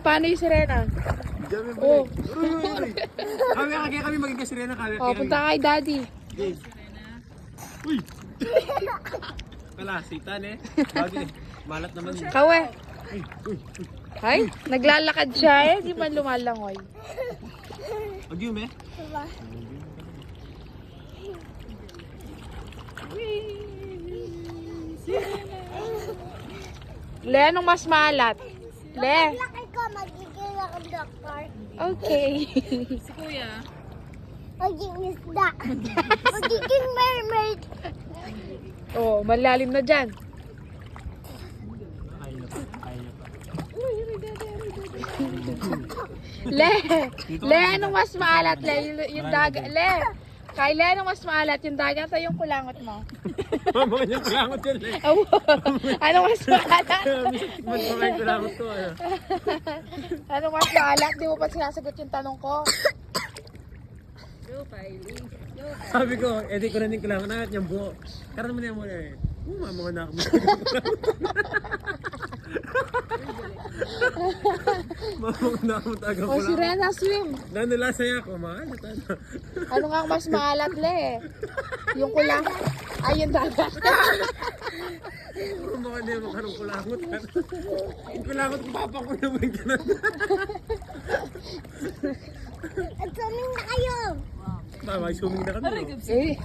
Paano yung sirena? Diyan mo. Oh. Kami maging kasirena kami. Oh, punta kay daddy. Uy! Kala, sitan eh. Bagay. Malat naman yun. Kawe. Uy, uy. Ay, naglalakad siya eh. Di man lumalangoy. Agyum eh. Le, anong mas maalat? Le. Laki ko, magiging akong doktor. Okay. Si Kuya. Magiging isda. Magiging mermaid. Oh, malalim na dyan. Kaya na pa. Kaya na pa. Le. Le, anong mas maalat? Le, yung dagat. Le. Kay Le, anong mas maalat? Yung dagat o yung kulangot mo? Mama niya kulangot yan eh. Oh, anong mas maalat? Tikman ko kayo kulangot ko. Anong mas maalat? Di mo pa sinasagot yung tanong ko. Go, Kylie. Go. Sabi ko, edi ko na din kulangot na yung buo. Karoon mo na yan muna eh. Mama na ako. Mama na ako taga O, si Rena, swim. Nanulasay ako, mahal. Ano nga ang mas maalat, Le? Yung kulang... Ay, yung dagat. Mama ka na yung makarong kulangot. Yung kulangot ko, papa ko naman ka na. At swimming na kayo. Mama, swimming na kami. Very no? good. Eh.